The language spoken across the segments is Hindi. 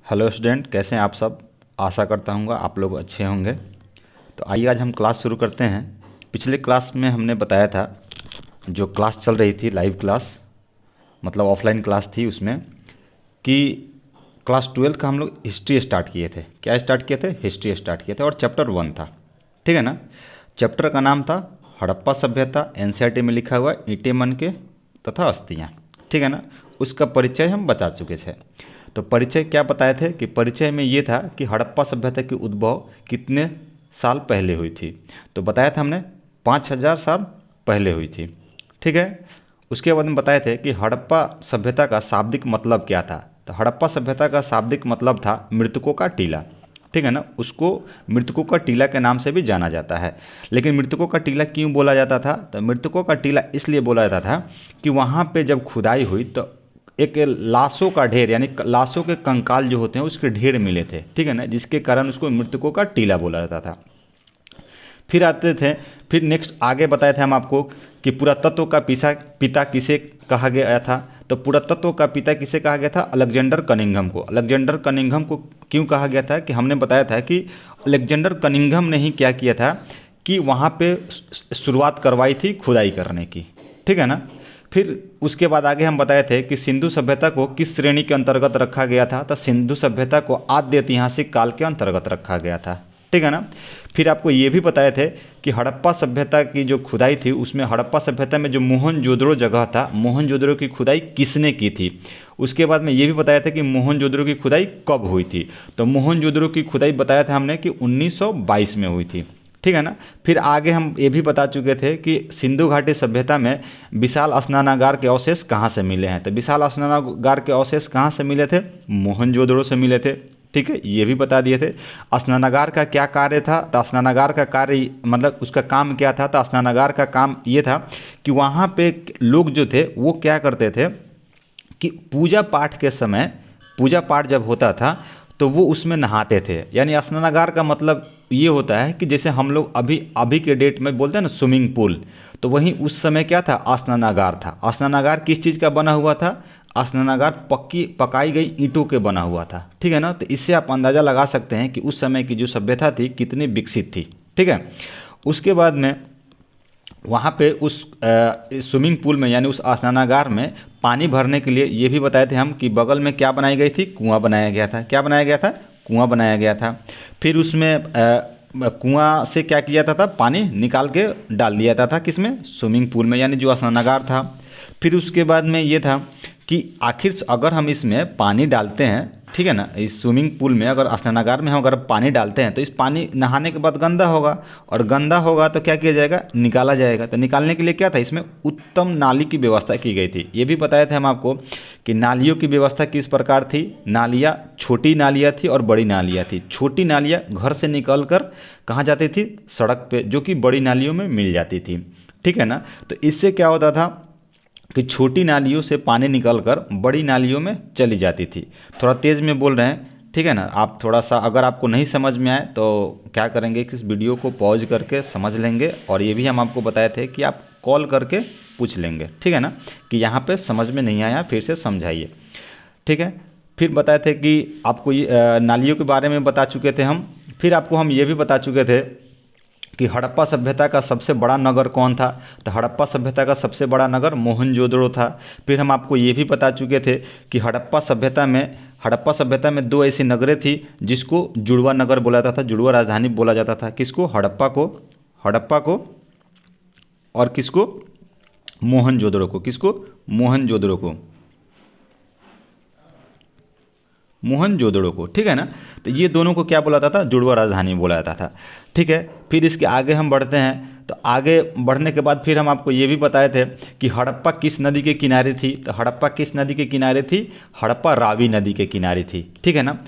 हेलो स्टूडेंट, कैसे हैं आप सब। आशा करता हूँ आप लोग अच्छे होंगे। तो आइए आज हम क्लास शुरू करते हैं। पिछले क्लास में हमने बताया था, जो क्लास चल रही थी लाइव क्लास, मतलब ऑफलाइन क्लास थी, उसमें कि क्लास 12 का हम लोग हिस्ट्री स्टार्ट किए थे। क्या स्टार्ट किए थे? हिस्ट्री स्टार्ट किए थे और चैप्टर 1 था, ठीक है ना। चैप्टर का नाम था हड़प्पा सभ्यता, एनसीईआरटी में लिखा हुआ ईंटें मनके तथा अस्थियाँ, ठीक है ना। उसका परिचय हम बता चुके थे। तो परिचय क्या बताए थे कि परिचय में ये था कि हड़प्पा सभ्यता की उद्भव कितने साल पहले हुई थी। तो बताया था हमने 5000 साल पहले हुई थी, ठीक है। उसके बाद में बताए थे कि हड़प्पा सभ्यता का शाब्दिक मतलब क्या था। तो हड़प्पा सभ्यता का शाब्दिक मतलब था मृतकों का टीला, ठीक है ना। उसको मृतकों का टीला के नाम से भी जाना जाता है। लेकिन मृतकों का टीला क्यों बोला जाता था? तो मृतकों का टीला इसलिए बोला जाता था कि वहाँ पे जब खुदाई हुई तो एक लाशों का ढेर, यानी लाशों के कंकाल जो होते हैं उसके ढेर मिले थे, ठीक है ना, जिसके कारण उसको मृतकों का टीला बोला जाता था। फिर आते थे, फिर नेक्स्ट आगे बताए थे हम आपको कि पुरातत्व का पिता किसे कहा गया था। तो पुरातत्व का पिता किसे कहा गया था? अलेक्जेंडर कनिंघम को। अलेक्जेंडर कनिंघम को क्यों कहा गया था? कि हमने बताया था कि अलेक्जेंडर कनिंघम ने ही क्या किया था कि वहाँ पे शुरुआत करवाई थी खुदाई करने की, ठीक है ना। फिर उसके बाद आगे हम बताए थे कि सिंधु सभ्यता को किस श्रेणी के अंतर्गत रखा गया था। तो सिंधु सभ्यता को आद्य ऐतिहासिक काल के अंतर्गत रखा गया था, ठीक है ना। फिर आपको ये भी बताए थे कि हड़प्पा सभ्यता की जो खुदाई थी उसमें हड़प्पा सभ्यता में जो मोहनजोदड़ो जगह था, मोहनजोदड़ो की खुदाई किसने की थी। उसके बाद में ये भी बताया था कि मोहनजोदड़ो की खुदाई कब हुई थी। तो मोहनजोदड़ो की खुदाई बताया था हमने कि 1922 में हुई थी, ठीक है ना। फिर आगे हम ये भी बता चुके थे कि सिंधु घाटी सभ्यता में विशाल स्नानागार के अवशेष कहाँ से मिले हैं। तो विशाल स्नानागार के अवशेष कहाँ से मिले थे? मोहनजोदड़ो से मिले थे, ठीक है, ये भी बता दिए थे। स्नानागार का क्या कार्य था? तो स्नानागार का कार्य मतलब उसका काम क्या था? तो स्नानागार का काम ये था कि वहाँ पे लोग जो थे वो क्या करते थे कि पूजा पाठ के समय, पूजा पाठ जब होता था तो वो उसमें नहाते थे। यानी स्नानागार का मतलब ये होता है कि जैसे हम लोग अभी अभी के डेट में बोलते हैं ना स्विमिंग पूल, तो वहीं उस समय क्या था? स्नानागार था। स्नानागार किस चीज़ का बना हुआ था? स्नानागार पकाई गई ईंटों के बना हुआ था, ठीक है ना। तो इससे आप अंदाज़ा लगा सकते हैं कि उस समय की जो सभ्यता थी कितनी विकसित थी, ठीक है। उसके बाद में वहाँ पे उस स्विमिंग पूल में, यानी उस स्नानागार में पानी भरने के लिए ये भी बताए थे हम कि बगल में क्या बनाई गई थी? कुआं बनाया गया था। क्या बनाया गया था? कुआं बनाया गया था। फिर उसमें कुआं से क्या किया जाता था? पानी निकाल के डाल दिया जाता था किसमें? स्विमिंग पूल में, यानी जो स्नानागार था। फिर उसके बाद में ये था कि आखिर अगर हम इसमें पानी डालते हैं, ठीक है ना, इस स्विमिंग पूल में अगर स्नानागार में हम अगर पानी डालते हैं तो इस पानी नहाने के बाद गंदा होगा, और गंदा होगा तो क्या किया जाएगा? निकाला जाएगा। तो निकालने के लिए क्या था? इसमें उत्तम नाली की व्यवस्था की गई थी। ये भी बताए थे हम आपको कि नालियों की व्यवस्था किस प्रकार थी। नालियाँ, छोटी नालियाँ थी और बड़ी नालियाँ थी। छोटी नालियाँ घर से निकल कर कहाँ जाती थी? सड़क पे, जो कि बड़ी नालियों में मिल जाती थी, ठीक है ना। तो इससे क्या होता था कि छोटी नालियों से पानी निकलकर बड़ी नालियों में चली जाती थी। थोड़ा तेज़ में बोल रहे हैं, ठीक है ना। आप थोड़ा सा, अगर आपको नहीं समझ में आए तो क्या करेंगे कि इस वीडियो को पॉज करके समझ लेंगे, और ये भी हम आपको बताए थे कि आप कॉल करके पूछ लेंगे, ठीक है ना, कि यहाँ पे समझ में नहीं आया फिर से समझाइए, ठीक है। फिर बताए थे कि आपको ये नालियों के बारे में बता चुके थे हम। फिर आपको हम ये भी बता चुके थे कि हड़प्पा सभ्यता का सबसे बड़ा नगर कौन था। तो हड़प्पा सभ्यता का सबसे बड़ा नगर मोहनजोदड़ो था। फिर हम आपको ये भी बता चुके थे कि हड़प्पा सभ्यता में दो ऐसी नगरें थी जिसको जुड़वा नगर बोला जाता था, जुड़वा राजधानी बोला जाता था। किसको? हड़प्पा को और किसको? मोहनजोदड़ो को। किसको? मोहनजोदड़ो को, मोहनजोदड़ो को, ठीक है ना। तो ये दोनों को क्या बोला जाता था? जुड़वा राजधानी बोला जाता था, ठीक है। फिर इसके आगे हम बढ़ते हैं। तो आगे बढ़ने के बाद फिर हम आपको ये भी बताए थे कि हड़प्पा किस नदी के किनारे थी। तो हड़प्पा किस नदी के किनारे थी? हड़प्पा रावी नदी के किनारे थी, ठीक है ना।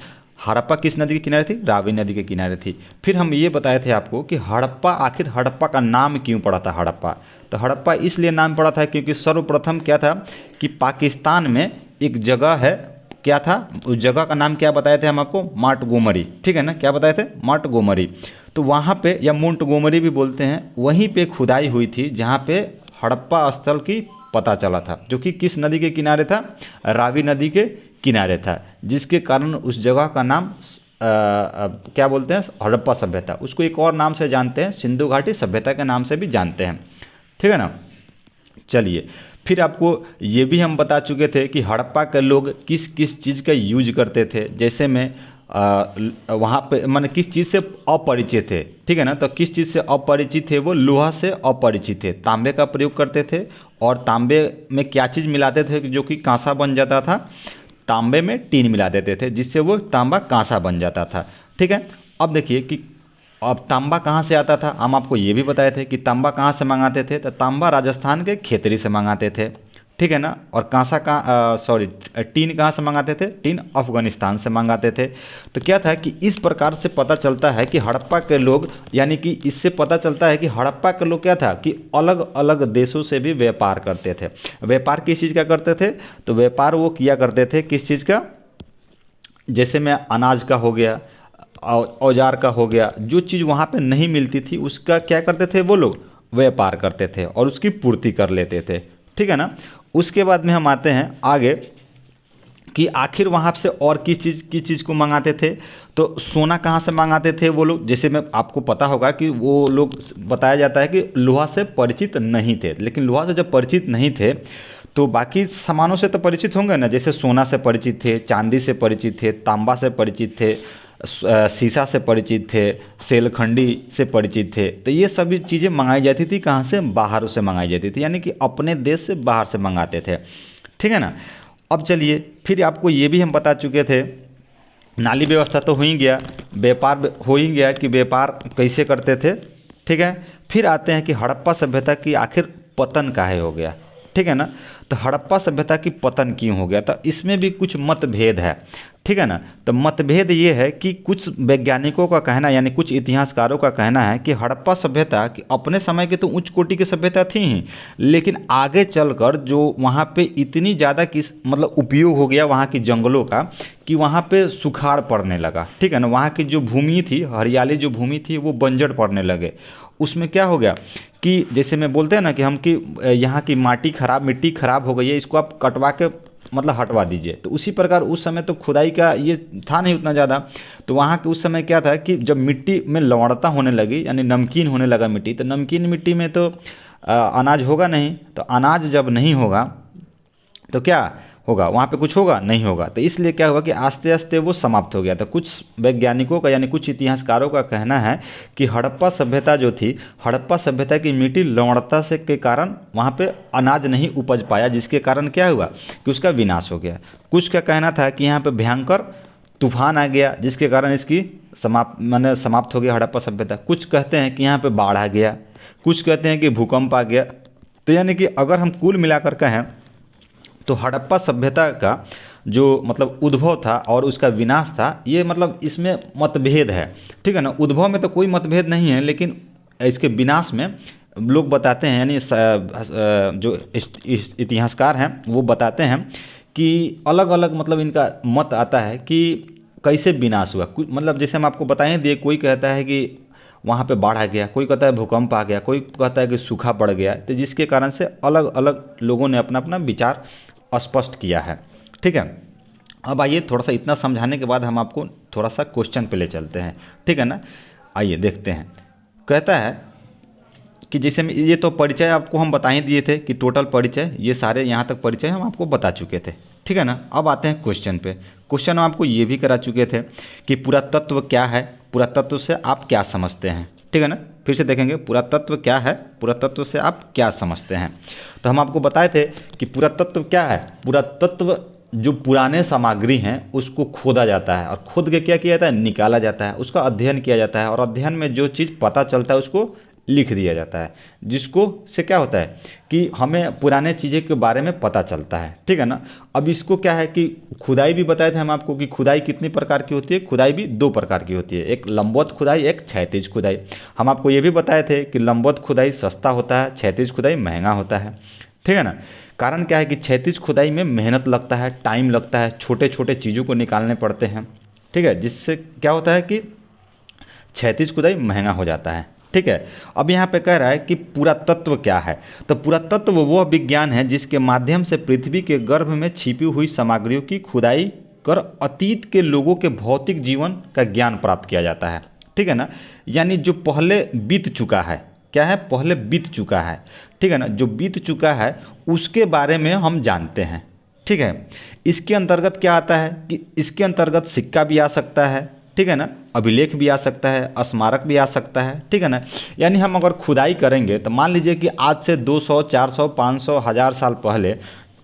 हड़प्पा किस नदी के किनारे थी? रावी नदी के किनारे थी। फिर हम ये बताए थे आपको कि हड़प्पा, आखिर हड़प्पा का नाम क्यों पड़ा था हड़प्पा। तो हड़प्पा इसलिए नाम पड़ा था क्योंकि सर्वप्रथम क्या था कि पाकिस्तान में एक जगह है, क्या था उस जगह का नाम? क्या बताए थे हम आपको? मार्टगोमरी, ठीक है ना। क्या बताए थे? मार्टगोमरी। तो वहाँ पे, या मोंटगोमरी भी बोलते हैं, वहीं पे खुदाई हुई थी जहाँ पे हड़प्पा स्थल की पता चला था, जो कि किस नदी के किनारे था? रावी नदी के किनारे था, जिसके कारण उस जगह का नाम क्या बोलते हैं, हड़प्पा सभ्यता। उसको एक और नाम से जानते हैं, सिंधु घाटी सभ्यता के नाम से भी जानते हैं, ठीक है ना। चलिए, फिर आपको ये भी हम बता चुके थे कि हड़प्पा के लोग किस किस चीज़ का यूज करते थे। जैसे में वहाँ पे माने किस चीज़ से अपरिचित थे, ठीक है ना। तो किस चीज़ से अपरिचित थे, वो लोहा से अपरिचित थे, तांबे का प्रयोग करते थे। और तांबे में क्या चीज़ मिलाते थे जो कि कांसा बन जाता था, तांबे में टीन मिला देते थे, जिससे वो तांबा कांसा बन जाता था, ठीक है। अब देखिए कि अब तांबा कहाँ से आता था, हम आपको ये भी बताए थे कि तांबा कहाँ से मंगाते थे। तो तांबा राजस्थान के खेतरी से मंगाते थे, ठीक है ना। और कांसा का सॉरी टीन कहाँ से मंगाते थे, टीन अफगानिस्तान से मंगाते थे। तो क्या था कि इस प्रकार से पता चलता है कि हड़प्पा के लोग, यानी कि इससे पता चलता है कि हड़प्पा के लोग क्या था कि अलग अलग देशों से भी व्यापार करते थे। व्यापार किस चीज़ का करते थे, तो व्यापार वो किया करते थे किस चीज़ का, जैसे में अनाज का हो गया, औजार का हो गया, जो चीज़ वहाँ पे नहीं मिलती थी उसका क्या करते थे वो लोग, व्यापार करते थे और उसकी पूर्ति कर लेते थे, ठीक है ना। उसके बाद में हम आते हैं आगे कि आखिर वहाँ से और किस चीज़ को मंगाते थे। तो सोना कहाँ से मंगाते थे वो लोग, जैसे मैं आपको पता होगा कि वो लोग, बताया जाता है कि लोहा से परिचित नहीं थे। लेकिन लोहा से जब परिचित नहीं थे तो बाकी सामानों से तो परिचित होंगे ना, जैसे सोना से परिचित थे, चांदी से परिचित थे, तांबा से परिचित थे, शीशा से परिचित थे, सेलखंडी से परिचित थे। तो ये सभी चीज़ें मंगाई जाती थी कहाँ से, बाहर से मंगाई जाती थी, यानी कि अपने देश से बाहर से मंगाते थे, ठीक है ना। अब चलिए, फिर आपको ये भी हम बता चुके थे, नाली व्यवस्था तो हो ही गया, व्यापार हो ही गया कि व्यापार कैसे करते थे, ठीक है। फिर आते हैं कि हड़प्पा सभ्यता की आखिर पतन काहे हो गया, ठीक है ना। तो हड़प्पा सभ्यता की पतन क्यों हो गया, तो इसमें भी कुछ मतभेद है, ठीक है ना। तो मतभेद ये है कि कुछ वैज्ञानिकों का कहना, यानी कुछ इतिहासकारों का कहना है कि हड़प्पा सभ्यता की अपने समय की तो उच्च कोटि की सभ्यता थी ही, लेकिन आगे चलकर जो वहाँ पे इतनी ज़्यादा किस मतलब उपयोग हो गया वहाँ की जंगलों का, कि वहाँ पे सुखाड़ पड़ने लगा, ठीक है ना। वहाँ की जो भूमि थी, हरियाली जो भूमि थी, वो बंजर पड़ने लगे। उसमें क्या हो गया कि जैसे मैं बोलते हैं ना कि हम कि यहाँ की मिट्टी खराब हो गई है, इसको आप कटवा के मतलब हटवा दीजिए। तो उसी प्रकार उस समय तो खुदाई का ये था नहीं उतना ज़्यादा। तो वहाँ के उस समय क्या था कि जब मिट्टी में लवणता होने लगी, यानी नमकीन होने लगा मिट्टी, तो नमकीन मिट्टी में तो अनाज होगा नहीं। तो अनाज जब नहीं होगा तो क्या होगा, वहाँ पे कुछ होगा नहीं होगा। तो इसलिए क्या हुआ कि आस्ते आस्ते वो समाप्त हो गया। तो कुछ वैज्ञानिकों का, यानी कुछ इतिहासकारों का कहना है कि हड़प्पा सभ्यता जो थी, हड़प्पा सभ्यता की मिट्टी लवणता से के कारण वहाँ पे अनाज नहीं उपज पाया, जिसके कारण क्या हुआ कि उसका विनाश हो गया। कुछ का कहना था कि यहाँ पे भयंकर तूफान आ गया, जिसके कारण इसकी समाप्त हो गया हड़प्पा सभ्यता। कुछ कहते हैं कि यहाँ पे बाढ़ आ गया, कुछ कहते हैं कि भूकंप आ गया। तो यानी कि अगर हम कुल मिलाकर कहें तो हड़प्पा सभ्यता का जो मतलब उद्भव था और उसका विनाश था, ये मतलब इसमें मतभेद है, ठीक है ना। उद्भव में तो कोई मतभेद नहीं है, लेकिन इसके विनाश में लोग बताते हैं, यानी जो इतिहासकार हैं वो बताते हैं कि अलग अलग मतलब इनका मत आता है कि कैसे विनाश हुआ। कुछ मतलब जैसे हम आपको बताएं दिए, कोई कहता है कि वहाँ पे बाढ़ आ गया, कोई कहता है भूकंप आ गया, कोई कहता है कि सूखा पड़ गया। तो जिसके कारण से अलग अलग लोगों ने अपना अपना विचार स्पष्ट किया है, ठीक है। अब आइए थोड़ा सा इतना समझाने के बाद हम आपको थोड़ा सा क्वेश्चन पे ले चलते हैं, ठीक है ना। आइए देखते हैं। कहता है कि जैसे ये तो परिचय आपको हम बता ही दिए थे कि टोटल परिचय, ये सारे यहाँ तक परिचय हम आपको बता चुके थे, ठीक है ना। अब आते हैं क्वेश्चन पे। क्वेश्चन हम आपको ये भी करा चुके थे कि पुरातत्व क्या है, पुरातत्व से आप क्या समझते हैं, ठीक है ना। फिर से देखेंगे पुरातत्व क्या है, पुरातत्व से आप क्या समझते हैं। तो हम आपको बताए थे कि पुरातत्व क्या है। पुरातत्व जो पुराने सामग्री हैं उसको खोदा जाता है, और खोद के क्या किया जाता है, निकाला जाता है, उसका अध्ययन किया जाता है, और अध्ययन में जो चीज़ पता चलता है उसको लिख दिया जाता है, जिसको से क्या होता है कि हमें पुराने चीज़ें के बारे में पता चलता है, ठीक है ना। अब इसको क्या है कि खुदाई भी बताए थे हम आपको कि खुदाई कितनी प्रकार की होती है। खुदाई भी दो प्रकार की होती है, एक लंबवत खुदाई, एक क्षैतिज खुदाई। हम आपको ये भी बताए थे कि लंबवत खुदाई सस्ता होता है, क्षैतिज खुदाई महंगा होता है, ठीक है ना। कारण क्या है कि क्षैतिज खुदाई में मेहनत लगता है, टाइम लगता है, छोटे छोटे चीज़ों को निकालने पड़ते हैं, ठीक है, जिससे क्या होता है कि क्षैतिज खुदाई महंगा हो जाता है, ठीक ठीक है। अब यहाँ पे कह रहा है कि पुरातत्व क्या है। तो पुरातत्व वह विज्ञान है जिसके माध्यम से पृथ्वी के गर्भ में छिपी हुई सामग्रियों की खुदाई कर अतीत के लोगों के भौतिक जीवन का ज्ञान प्राप्त किया जाता है, ठीक है ना। यानी जो पहले बीत चुका है, क्या है, पहले बीत चुका है, ठीक है ना, जो बीत चुका है उसके बारे में हम जानते हैं, ठीक है। इसके अंतर्गत क्या आता है कि इसके अंतर्गत सिक्का भी आ सकता है, ठीक है ना, अभिलेख भी आ सकता है, स्मारक भी आ सकता है, ठीक है ना। यानी हम अगर खुदाई करेंगे तो मान लीजिए कि आज से 200, 400, 500, 1000 साल पहले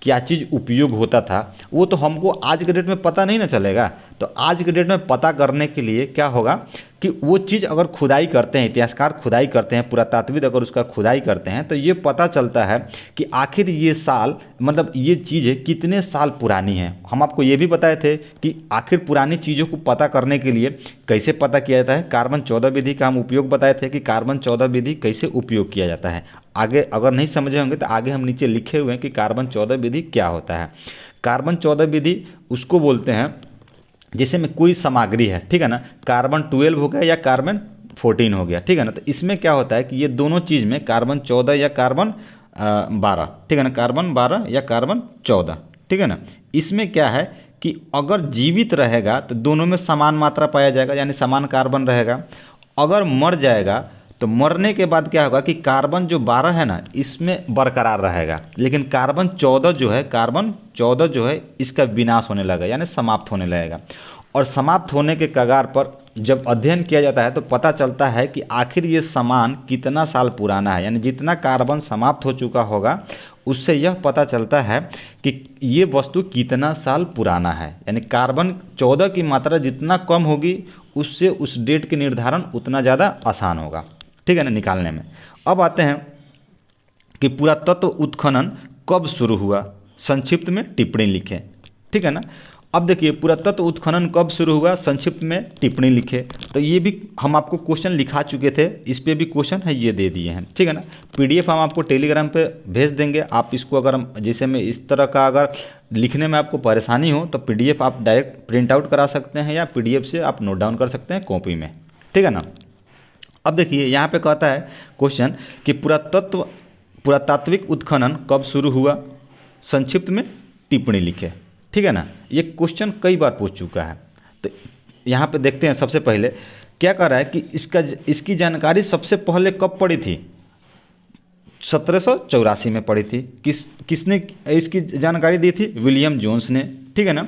क्या चीज़ उपयोग होता था, वो तो हमको आज के डेट में पता नहीं ना चलेगा। तो आज के डेट में पता करने के लिए क्या होगा कि वो चीज़ अगर खुदाई करते हैं, इतिहासकार खुदाई करते हैं, पुरातात्विद अगर उसका खुदाई करते हैं, तो ये पता चलता है कि आखिर ये साल, मतलब ये चीज़ें कितने साल पुरानी हैं। हम आपको ये भी बताए थे कि आखिर पुरानी चीज़ों को पता करने के लिए कैसे पता किया जाता है। कार्बन 14 विधि का हम उपयोग बताए थे कि कार्बन 14 विधि कैसे उपयोग किया जाता है। आगे अगर नहीं समझे होंगे तो आगे हम नीचे लिखे हुए हैं कि कार्बन 14 विधि क्या होता है। कार्बन 14 विधि उसको बोलते हैं जिसे में कोई सामग्री है, ठीक है ना, कार्बन 12 हो गया या कार्बन 14 हो गया, ठीक है ना। तो इसमें क्या होता है कि ये दोनों चीज़ में कार्बन 14 या कार्बन 12, ठीक है ना, कार्बन 12 या कार्बन 14, ठीक है ना। इसमें क्या है कि अगर जीवित रहेगा तो दोनों में समान मात्रा पाया जाएगा, यानी समान कार्बन रहेगा। अगर मर जाएगा तो मरने के बाद क्या होगा कि कार्बन जो 12 है ना, इसमें बरकरार रहेगा, लेकिन कार्बन 14 जो है, कार्बन 14 जो है इसका विनाश होने लगेगा, यानी समाप्त होने लगेगा। और समाप्त होने के कगार पर जब अध्ययन किया जाता है तो पता चलता है कि आखिर ये सामान कितना साल पुराना है, यानी जितना कार्बन समाप्त हो चुका होगा उससे यह पता चलता है कि ये वस्तु कितना साल पुराना है। यानी कार्बन 14 की मात्रा जितना कम होगी उससे उस डेट के निर्धारण उतना ज़्यादा आसान होगा, ठीक है ना, निकालने में। अब आते हैं कि पुरातत्व उत्खनन कब शुरू हुआ, संक्षिप्त में टिप्पणी लिखें, ठीक है ना। अब देखिए पुरातत्व उत्खनन कब शुरू हुआ, संक्षिप्त में टिप्पणी लिखे। तो ये भी हम आपको क्वेश्चन लिखा चुके थे, इस पे भी क्वेश्चन है, ये दे दिए हैं, ठीक है ना। पीडीएफ हम आपको टेलीग्राम पे भेज देंगे। आप इसको अगर जैसे में इस तरह का अगर लिखने में आपको परेशानी हो तो पीडीएफ आप डायरेक्ट प्रिंट आउट करा सकते हैं या पीडीएफ से आप नोट डाउन कर सकते हैं कॉपी में, ठीक है ना। अब देखिए यहाँ पे कहता है क्वेश्चन कि पुरातात्विक उत्खनन कब शुरू हुआ, संक्षिप्त में टिप्पणी लिखे, ठीक है ना। ये क्वेश्चन कई बार पूछ चुका है। तो यहाँ पे देखते हैं सबसे पहले क्या कर रहा है कि इसकी जानकारी सबसे पहले कब पड़ी थी, 1784 में पड़ी थी। किसने इसकी जानकारी दी थी, विलियम जोन्स ने, ठीक है ना।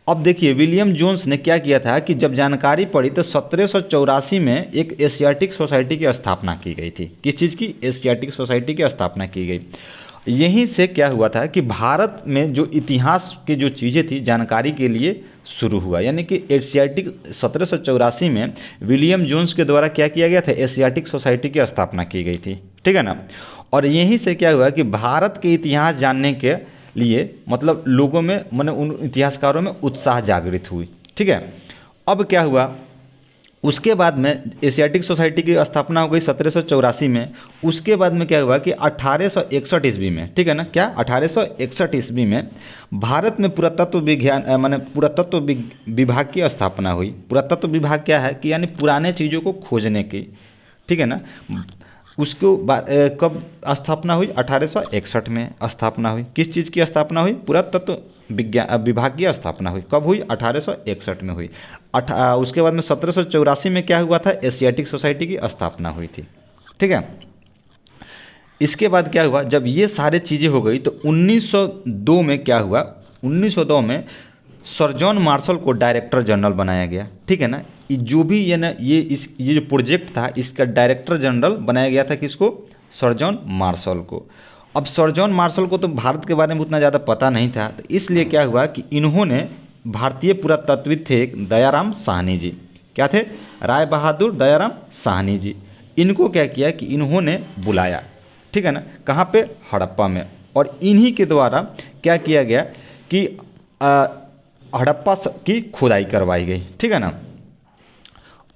अब देखिए विलियम जोन्स ने क्या किया था कि जब जानकारी पड़ी तो 1784 में एक एशियाटिक सोसाइटी की स्थापना की गई थी। किस चीज़ की, एशियाटिक सोसाइटी की स्थापना की गई। यहीं से क्या हुआ था कि भारत में जो इतिहास की जो चीज़ें थी जानकारी के लिए शुरू हुआ। यानी कि एशियाटिक 1784 में विलियम जोन्स के द्वारा क्या किया गया था, एशियाटिक सोसाइटी की स्थापना की गई थी, ठीक है ना। और यहीं से क्या हुआ कि भारत के इतिहास जानने के लिए मतलब लोगों में, माने उन इतिहासकारों में उत्साह जागृत हुई, ठीक है। अब क्या हुआ, उसके बाद में एशियाटिक सोसाइटी की स्थापना हो गई 1784 में। उसके बाद में क्या हुआ कि 1861 ईस्वी में, ठीक है ना, क्या 1861 ईस्वी में भारत में पुरातत्व विज्ञान माने पुरातत्व विभाग की स्थापना हुई। पुरातत्व विभाग क्या है कि यानी पुराने चीज़ों को खोजने की, ठीक है ना। उसको कब स्थापना हुई, 1861 में स्थापना हुई। किस चीज़ की स्थापना हुई, पुरातत्व विभाग की स्थापना हुई। कब हुई, 1861 में हुई। उसके बाद में 1784 में क्या हुआ था, एशियाटिक सोसाइटी की स्थापना हुई थी, ठीक है। इसके बाद क्या हुआ, जब ये सारे चीज़ें हो गई तो 1902 में क्या हुआ, 1902 में सर जॉन मार्शल को डायरेक्टर जनरल बनाया गया, ठीक है ना। जो भी ये ना ये जो प्रोजेक्ट था इसका डायरेक्टर जनरल बनाया गया था किसको, सर जॉन मार्शल को। अब सर जॉन मार्शल को तो भारत के बारे में उतना ज़्यादा पता नहीं था, तो इसलिए क्या हुआ कि इन्होंने, भारतीय पुरातत्वविद थे एक दयाराम साहनी जी, क्या थे, राय बहादुर दयाराम साहनी जी। इनको क्या किया कि इन्होंने बुलाया, ठीक है ना, कहाँ पे, हड़प्पा में। और इन्हीं के द्वारा क्या किया गया कि हड़प्पा की खुदाई करवाई गई, ठीक है ना।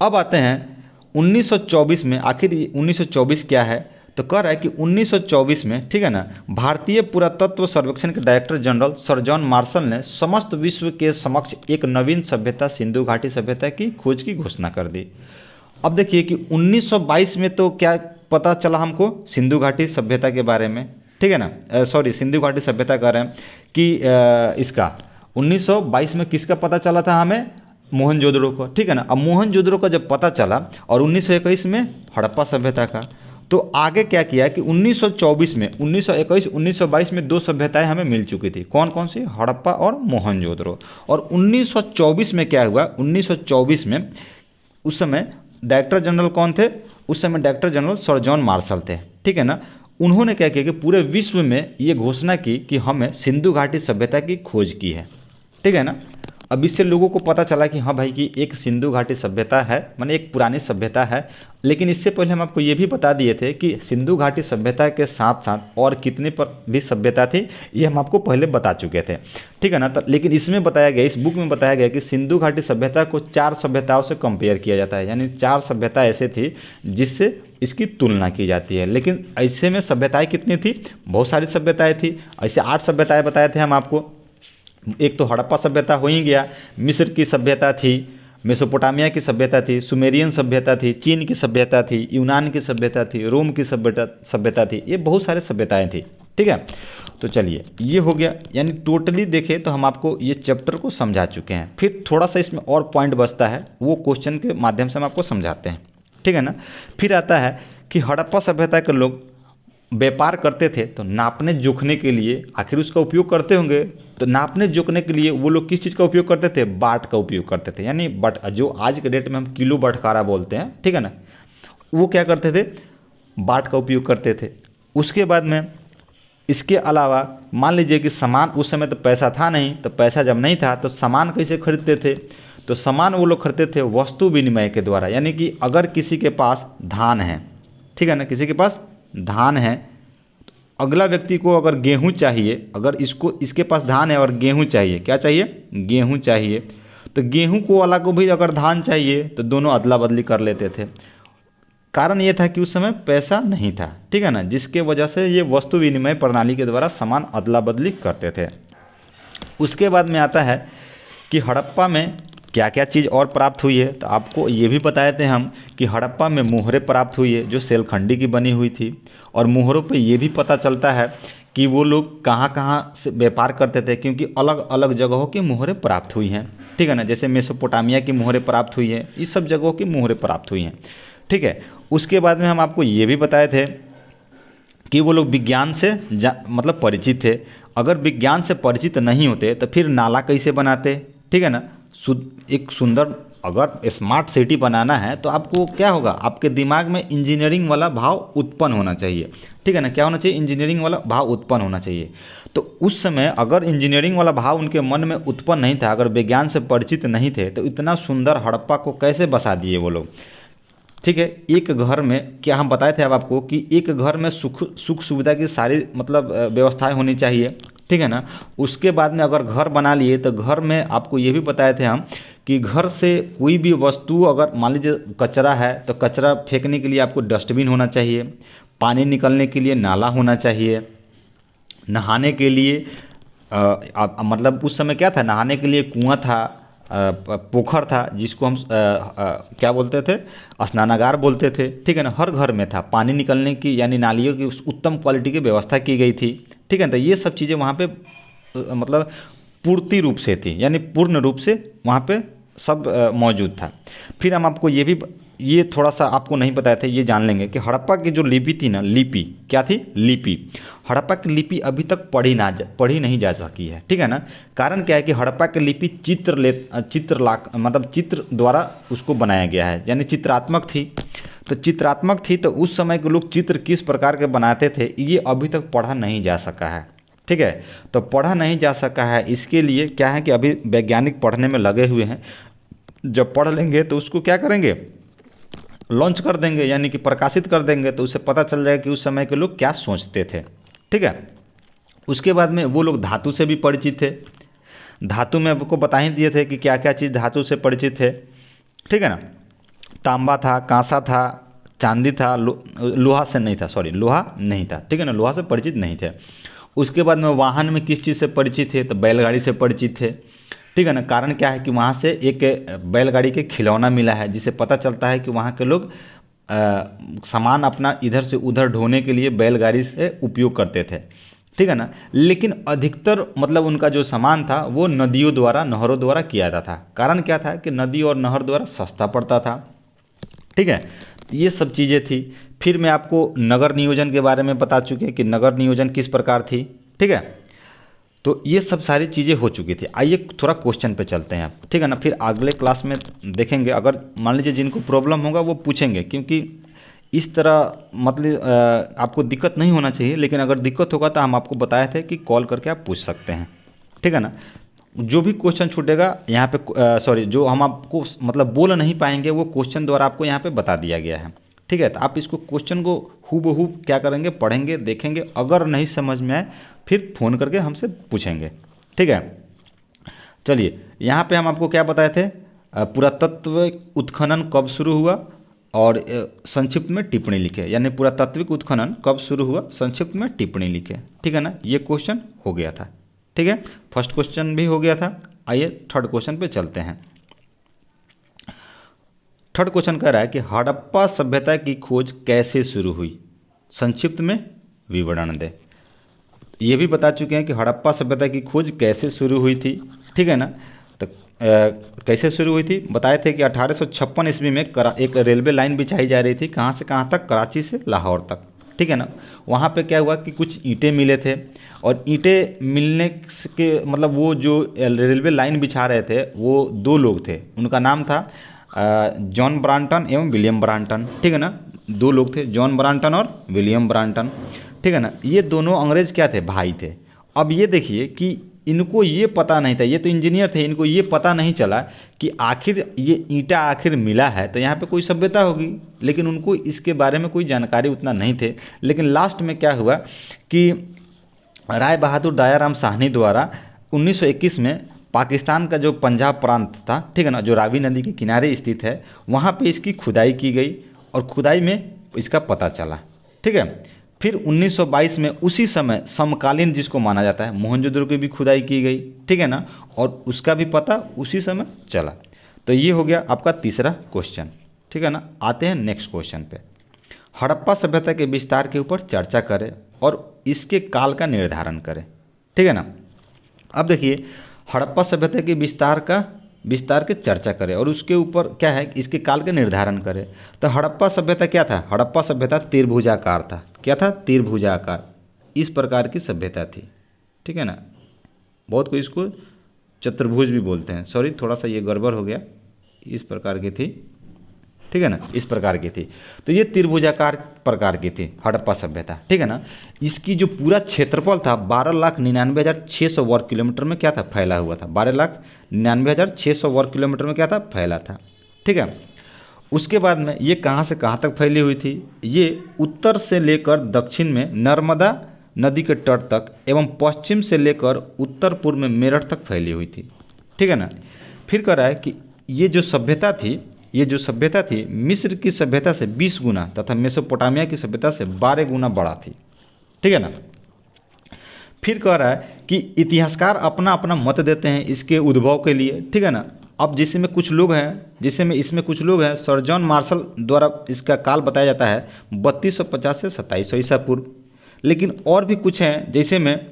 अब आते हैं 1924 में। आखिर 1924 क्या है, तो कह रहा है कि 1924 में, ठीक है ना, भारतीय पुरातत्व सर्वेक्षण के director general sir John Marshall ने समस्त विश्व के समक्ष एक नवीन सभ्यता, सिंधु घाटी सभ्यता की खोज की घोषणा कर दी। अब देखिए कि 1922 में तो क्या पता चला हमको, सिंधु घाटी सभ्यता के बारे में, ठीक है ना, सॉरी सिंधु घाटी सभ्यता कह रहे हैं कि इसका 1922 में किसका पता चला था हमें, मोहनजोदड़ो को, ठीक है ना। अब मोहनजोदड़ो का जब पता चला और 1921 में हड़प्पा सभ्यता का, तो आगे क्या किया कि 1924 में, 1921 1922 में दो सभ्यताएं हमें मिल चुकी थी, कौन कौन सी, हड़प्पा और मोहनजोदड़ो। और 1924 में क्या हुआ, 1924 में उस समय डायरेक्टर जनरल कौन थे, उस समय director general sir John Marshall थे, ठीक है ना। उन्होंने क्या किया कि पूरे विश्व में ये घोषणा की कि हमें सिंधु घाटी सभ्यता की खोज की है, ठीक है ना। अब इससे लोगों को पता चला कि हाँ भाई कि एक सिंधु घाटी सभ्यता है, माने एक पुरानी सभ्यता है। लेकिन इससे पहले हम आपको ये भी बता दिए थे कि सिंधु घाटी सभ्यता के साथ साथ और कितनी पर भी सभ्यता थी, ये हम आपको पहले बता चुके थे, ठीक है ना। तो लेकिन इसमें बताया गया, इस बुक में बताया गया कि सिंधु घाटी सभ्यता को 4 सभ्यताओं से कंपेयर किया जाता है, यानी 4 सभ्यता ऐसे थी जिससे इसकी तुलना की जाती है। लेकिन ऐसे में सभ्यताएं कितनी थी, बहुत सारी सभ्यताएं थी। ऐसे 8 सभ्यताएं बताए थे हम आपको। एक तो हड़प्पा सभ्यता हो ही गया, मिस्र की सभ्यता थी, मेसोपोटामिया की सभ्यता थी, सुमेरियन सभ्यता थी, चीन की सभ्यता थी, यूनान की सभ्यता थी, रोम की सभ्यता थी, ये बहुत सारे सभ्यताएं थी, ठीक है। तो चलिए ये हो गया, यानी टोटली देखें तो हम आपको ये चैप्टर को समझा चुके हैं। फिर थोड़ा सा इसमें और पॉइंट बचता है, वो क्वेश्चन के माध्यम से हम आपको समझाते हैं, ठीक है ना। फिर आता है कि हड़प्पा सभ्यता के लोग व्यापार करते थे, तो नापने जोखने के लिए आखिर उसका उपयोग करते होंगे, तो नापने जोखने के लिए वो लोग किस चीज़ का उपयोग करते थे, बाट का उपयोग करते थे, यानी बट जो आज के डेट में हम किलो बटखारा बोलते हैं, ठीक है ना, वो क्या करते थे, बाट का उपयोग करते थे। उसके बाद में इसके अलावा मान लीजिए कि सामान, उस समय तो पैसा था नहीं, तो पैसा जब नहीं था तो सामान कैसे खरीदते थे, तो सामान वो लोग खरीदते थे वस्तु विनिमय के द्वारा। यानी कि अगर किसी के पास धान है, ठीक है ना, किसी के पास धान है, अगला व्यक्ति को अगर गेहूं चाहिए, अगर इसके पास धान है और गेहूं चाहिए, क्या चाहिए, गेहूं चाहिए, तो गेहूं को वाला को भी अगर धान चाहिए तो दोनों अदला बदली कर लेते थे। कारण ये था कि उस समय पैसा नहीं था, ठीक है ना, जिसके वजह से ये वस्तु विनिमय प्रणाली के द्वारा सामान अदला बदली करते थे। उसके बाद में आता है कि हड़प्पा में क्या क्या चीज़ और प्राप्त हुई है, तो आपको ये भी बताए थे हम कि हड़प्पा में मोहरें प्राप्त हुई है जो सेलखंडी की बनी हुई थी। और मोहरों पे ये भी पता चलता है कि वो लोग कहाँ कहाँ से व्यापार करते थे, क्योंकि अलग अलग जगहों की मोहरें प्राप्त हुई हैं, ठीक है ना। जैसे मेसोपोटामिया की मोहरें प्राप्त हुई हैं, इस सब जगहों की मोहरें प्राप्त हुई हैं, ठीक है। उसके बाद में हम आपको ये भी बताए थे कि वो लोग विज्ञान से मतलब परिचित थे। अगर विज्ञान से परिचित नहीं होते तो फिर नाला कैसे बनाते, ठीक है ना। एक सुंदर, अगर स्मार्ट सिटी बनाना है तो आपको क्या होगा, आपके दिमाग में इंजीनियरिंग वाला भाव उत्पन्न होना चाहिए, ठीक है ना। क्या होना चाहिए, इंजीनियरिंग वाला भाव उत्पन्न होना चाहिए। तो उस समय अगर इंजीनियरिंग वाला भाव उनके मन में उत्पन्न नहीं था, अगर विज्ञान से परिचित नहीं थे, तो इतना सुंदर हड़प्पा को कैसे बसा दिए वो लोग, ठीक है। एक घर में, क्या हम बताए थे अब आपको कि एक घर में सुख सुविधा की सारी मतलब व्यवस्थाएं होनी चाहिए, ठीक है ना। उसके बाद में अगर घर बना लिए तो घर में आपको ये भी बताए थे हम कि घर से कोई भी वस्तु, अगर मान लीजिए कचरा है तो कचरा फेंकने के लिए आपको डस्टबिन होना चाहिए, पानी निकलने के लिए नाला होना चाहिए, नहाने के लिए मतलब उस समय क्या था, नहाने के लिए कुआं था, पोखर था, जिसको हम क्या बोलते थे, स्नानागार बोलते थे, ठीक है ना। हर घर में था, पानी निकलने की यानी नालियों की उत्तम क्वालिटी की व्यवस्था की गई थी, ठीक है। तो ये सब चीज़ें वहाँ पे मतलब पूर्ति रूप से थी, यानी पूर्ण रूप से वहाँ पे सब मौजूद था। फिर हम आपको ये थोड़ा सा आपको नहीं बताया था, ये जान लेंगे कि हड़प्पा की जो लिपि थी ना, लिपि क्या थी, लिपि, हड़प्पा की लिपि अभी तक पढ़ी नहीं जा सकी है, ठीक है ना। कारण क्या है कि हड़प्पा की लिपि चित्र द्वारा उसको बनाया गया है, यानी चित्रात्मक थी। तो चित्रात्मक थी तो उस समय के लोग चित्र किस प्रकार के बनाते थे, ये अभी तक पढ़ा नहीं जा सका है, ठीक है। तो पढ़ा नहीं जा सका है, इसके लिए क्या है कि अभी वैज्ञानिक पढ़ने में लगे हुए हैं। जब पढ़ लेंगे तो उसको क्या करेंगे, लॉन्च कर देंगे, यानी कि प्रकाशित कर देंगे, तो उससे पता चल जाएगा कि उस समय के लोग क्या सोचते थे, ठीक है। उसके बाद में वो लोग धातु से भी परिचित थे। धातु में आपको बता ही दिए थे कि क्या क्या चीज़ धातु से परिचित है, ठीक है ना। तांबा था, कांसा था, चांदी था, लोहा से नहीं था, सॉरी लोहा नहीं था, ठीक है ना, लोहा से परिचित नहीं थे। उसके बाद में वाहन में किस चीज़ से परिचित थे, तो बैलगाड़ी से परिचित थे, ठीक है ना। कारण क्या है कि वहाँ से एक बैलगाड़ी के खिलौना मिला है, जिसे पता चलता है कि वहाँ के लोग सामान अपना इधर से उधर ढोने के लिए बैलगाड़ी से उपयोग करते थे, ठीक है ना। लेकिन अधिकतर मतलब उनका जो सामान था वो नदियों द्वारा, नहरों द्वारा किया जाता था। कारण क्या था कि नदी और नहर द्वारा सस्ता पड़ता था, ठीक है। तो ये सब चीज़ें थी। फिर मैं आपको नगर नियोजन के बारे में बता चुके कि नगर नियोजन किस प्रकार थी, ठीक है। तो ये सब सारी चीज़ें हो चुकी थी। आइए थोड़ा क्वेश्चन पे चलते हैं आप, ठीक है ना। फिर अगले क्लास में देखेंगे, अगर मान लीजिए जिनको प्रॉब्लम होगा वो पूछेंगे, क्योंकि इस तरह मतलब आपको दिक्कत नहीं होना चाहिए, लेकिन अगर दिक्कत होगा तो हम आपको बताए थे कि कॉल करके आप पूछ सकते हैं, ठीक है ना। जो भी क्वेश्चन छूटेगा यहाँ पे सॉरी, जो हम आपको मतलब बोल नहीं पाएंगे वो क्वेश्चन द्वारा आपको यहाँ पे बता दिया गया है, ठीक है। तो आप इसको क्वेश्चन को हूबहू क्या करेंगे, पढ़ेंगे, देखेंगे, अगर नहीं समझ में आए फिर फ़ोन करके हमसे पूछेंगे, ठीक है। चलिए यहाँ पे हम आपको क्या बताए थे, पुरातत्व उत्खनन कब शुरू हुआ और संक्षिप्त में टिप्पणी लिखे, यानी पुरातात्विक उत्खनन कब शुरू हुआ, संक्षिप्त में टिप्पणी लिखे, ठीक है ना। ये क्वेश्चन हो गया था, ठीक है। फर्स्ट क्वेश्चन भी हो गया था। आइए थर्ड क्वेश्चन पे चलते हैं। थर्ड क्वेश्चन कह रहा है कि हड़प्पा सभ्यता की खोज कैसे शुरू हुई, संक्षिप्त में विवरण दे। ये भी बता चुके हैं कि हड़प्पा सभ्यता की खोज कैसे शुरू हुई थी, ठीक है ना। तो कैसे शुरू हुई थी, बताए थे कि 1856 ईस्वी में एक रेलवे लाइन बिछाई जा रही थी, कहाँ से कहाँ तक, कराची से लाहौर तक, ठीक है ना। वहाँ पे क्या हुआ कि कुछ ईंटें मिले थे, और ईंटें मिलने के मतलब वो जो रेलवे लाइन बिछा रहे थे वो दो लोग थे, उनका नाम था जॉन ब्रांटन एवं विलियम ब्रांटन, ठीक है ना। दो लोग थे, जॉन ब्रांटन और विलियम ब्रांटन, ठीक है ना। ये दोनों अंग्रेज क्या थे, भाई थे। अब ये देखिए कि इनको ये पता नहीं था, ये तो इंजीनियर थे, इनको ये पता नहीं चला कि आखिर ये ईंटा आखिर मिला है तो यहाँ पे कोई सभ्यता होगी, लेकिन उनको इसके बारे में कोई जानकारी उतना नहीं थे। लेकिन लास्ट में क्या हुआ कि राय बहादुर दयाराम साहनी द्वारा 1921 में पाकिस्तान का जो पंजाब प्रांत था, ठीक है ना, जो रावी नदी के किनारे स्थित है, वहाँ पे इसकी खुदाई की गई और खुदाई में इसका पता चला, ठीक है। फिर 1922 में उसी समय समकालीन जिसको माना जाता है मोहनजोदड़ो की भी खुदाई की गई, ठीक है ना, और उसका भी पता उसी समय चला। तो ये हो गया आपका तीसरा क्वेश्चन, ठीक है ना। आते हैं नेक्स्ट क्वेश्चन पे। हड़प्पा सभ्यता के विस्तार के ऊपर चर्चा करें और इसके काल का निर्धारण करें, ठीक है ना। अब देखिए हड़प्पा सभ्यता के विस्तार के चर्चा करें और उसके ऊपर क्या है, इसके काल का निर्धारण करें। तो हड़प्पा सभ्यता क्या था, हड़प्पा सभ्यता त्रिभुजाकार था। क्या था, त्रिभुजाकार, इस प्रकार की सभ्यता थी, ठीक है ना। बहुत कोई इसको चतुर्भुज भी बोलते हैं, सॉरी थोड़ा सा ये गड़बड़ हो गया, इस प्रकार की थी, ठीक है ना, इस प्रकार की थी। तो ये त्रिभुजाकार प्रकार की थी हड़प्पा सभ्यता, ठीक है ना। इसकी जो पूरा क्षेत्रफल था 12,99,600 वर्ग किलोमीटर में क्या था, फैला हुआ था। 12,99,600 वर्ग किलोमीटर में क्या था, फैला था, ठीक है। उसके बाद में ये कहाँ से कहाँ तक फैली हुई थी, ये उत्तर से लेकर दक्षिण में नर्मदा नदी के तट तक एवं पश्चिम से लेकर उत्तर पूर्व में मेरठ तक फैली हुई थी, ठीक है ना। फिर कह रहा है कि ये जो सभ्यता थी मिस्र की सभ्यता से 20 गुना तथा मेसोपोटामिया की सभ्यता से 12 गुना बड़ा थी, ठीक है ना। फिर कह रहा है कि इतिहासकार अपना अपना मत देते हैं इसके उद्भव के लिए, ठीक है ना। अब इसमें कुछ लोग हैं सर जॉन मार्शल द्वारा इसका काल बताया जाता है 3250 से 2700 ईसा पूर्व। लेकिन और भी कुछ हैं, जैसे में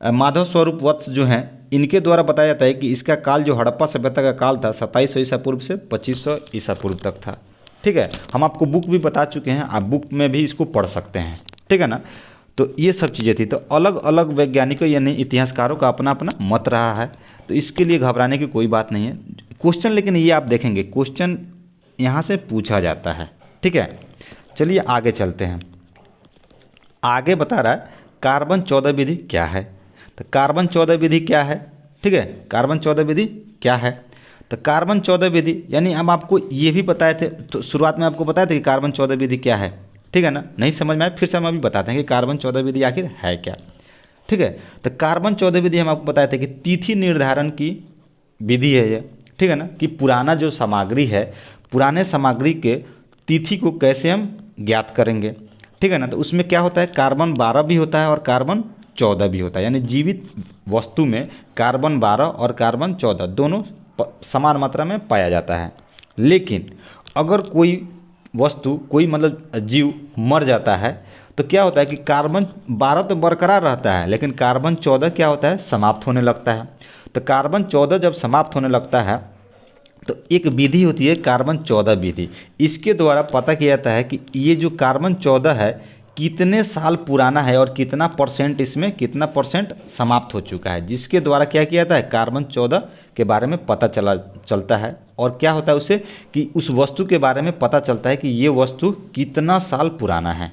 माधव स्वरूप वत्स जो हैं, इनके द्वारा बताया जाता है कि इसका काल जो हड़प्पा सभ्यता का काल था 2700 ईसा पूर्व से 2500 ईसा पूर्व तक था, ठीक है। हम आपको बुक भी बता चुके हैं, आप बुक में भी इसको पढ़ सकते हैं, ठीक है ना। तो ये सब चीज़ें थी। तो अलग अलग वैज्ञानिकों यानी इतिहासकारों का अपना अपना मत रहा है, तो इसके लिए घबराने की कोई बात नहीं है। क्वेश्चन लेकिन ये आप देखेंगे क्वेश्चन यहाँ से पूछा जाता है, ठीक है। चलिए आगे चलते हैं। आगे बता रहा है कार्बन 14 विधि क्या है। तो कार्बन 14 विधि क्या है, ठीक है, कार्बन 14 विधि क्या है। तो कार्बन 14 विधि यानी हम आपको ये भी बताए थे, तो शुरुआत में आपको बताए थे कि कार्बन 14 विधि क्या है, ठीक है ना। नहीं समझ में आए फिर से हम अभी बताते हैं कि कार्बन 14 विधि आखिर है क्या, ठीक है। तो कार्बन 14 विधि हम आपको बताए थे कि तिथि निर्धारण की विधि है ये, ठीक है ना, कि पुराना जो सामग्री है, पुराने सामग्री के तिथि को कैसे हम ज्ञात करेंगे, ठीक है ना। तो उसमें क्या होता है, कार्बन 12 भी होता है और कार्बन 14 भी होता है, यानी जीवित वस्तु में कार्बन 12 और कार्बन 14 दोनों समान मात्रा में पाया जाता है। लेकिन अगर कोई वस्तु, कोई मतलब जीव मर जाता है तो क्या होता है कि कार्बन 12 तो बरकरार रहता है, लेकिन कार्बन 14 क्या होता है, समाप्त होने लगता है। तो कार्बन 14 जब समाप्त होने लगता है तो एक विधि होती है कार्बन 14 विधि। इसके द्वारा पता किया जाता है कि ये जो कार्बन 14 है कितने साल पुराना है और कितना परसेंट इसमें कितना परसेंट समाप्त हो चुका है, जिसके द्वारा क्या किया जाता है, कार्बन 14 के बारे में पता चलता है। और क्या होता है उससे कि उस वस्तु के बारे में पता चलता है कि ये वस्तु कितना साल पुराना है।